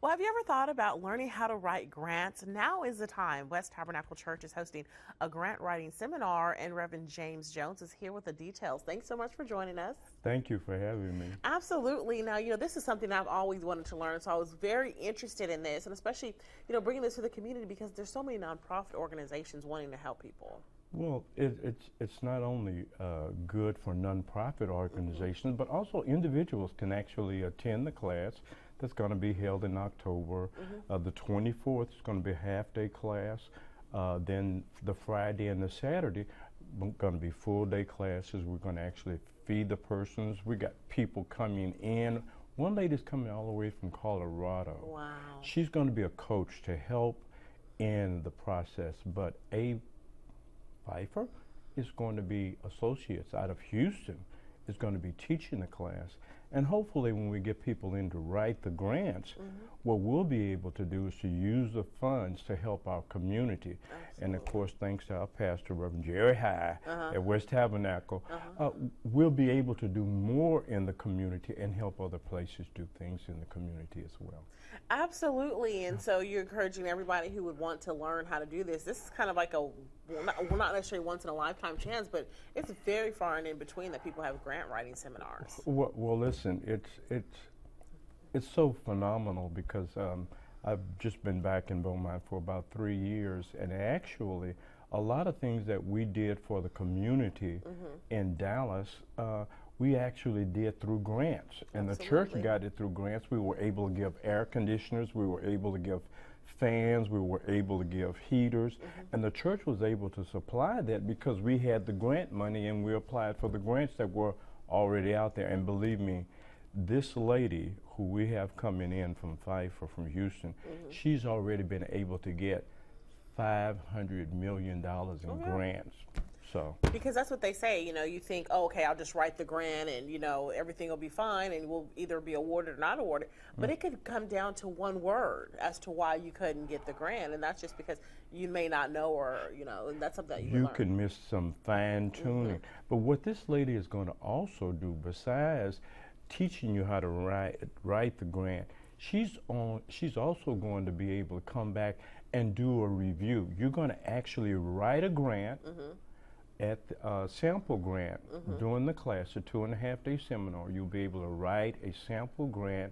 Well, have you ever thought about learning how to write grants? Now is the time. West Tabernacle Church is hosting a grant writing seminar, and Reverend James Jones is here with the details. Thanks so much for joining us. Thank you for having me. Absolutely. Now, this is something I've always wanted to learn, so I was very interested in this, and especially, bringing this to the community because there's so many nonprofit organizations wanting to help people. Well, it's not only good for nonprofit organizations, but also individuals can actually attend the class that's going to be held in October. The 24th is going to be a half-day class. Then the Friday and the Saturday going to be full-day classes. We're going to actually feed the persons. We got people coming in. One lady's coming all the way from Colorado. Wow. She's going to be a coach to help in the process, but Pfeiffer is going to be associates out of Houston, is going to be teaching the class. And hopefully when we get people in to write the grants, what we'll be able to do is to use the funds to help our community. Absolutely. And of course, thanks to our pastor, Reverend Jerry High at West Tabernacle, we'll be able to do more in the community and help other places do things in the community as well. Absolutely. And so you're encouraging everybody who would want to learn how to do this. This is kind of like not necessarily once in a lifetime chance, but it's very far and in between that people have grant writing seminars. Well, listen, it's so phenomenal because I've just been back in Beaumont for about 3 years, and actually a lot of things that we did for the community in Dallas, we actually did through grants, and the church got it through grants. We were able to give air conditioners, we were able to give fans, we were able to give heaters, and the church was able to supply that because we had the grant money and we applied for the grants that were already out there. And believe me, this lady who we have coming in from Pfeiffer, from Houston, she's already been able to get $500 million in grants. So, because that's what they say, you think, oh, okay, I'll just write the grant and, everything will be fine and we'll either be awarded or not awarded. But it could come down to one word as to why you couldn't get the grant. And that's just because you may not know or, and that's something that you learn. Can miss some fine tuning. But what this lady is going to also do, besides teaching you how to write the grant, she's also going to be able to come back and do a review. You're going to actually write a grant at sample grant during the class, a 2.5-day seminar. You'll be able to write a sample grant,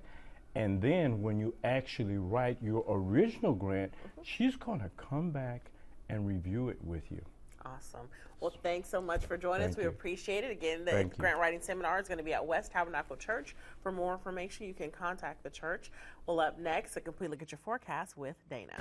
and then when you actually write your original grant, she's going to come back and review it with you. Awesome. Well, thanks so much for joining us. We appreciate it. Again, the grant writing seminar is going to be at West Tabernacle Church. For more information, you can contact the church. Well, up next, a complete look at your forecast with Dana.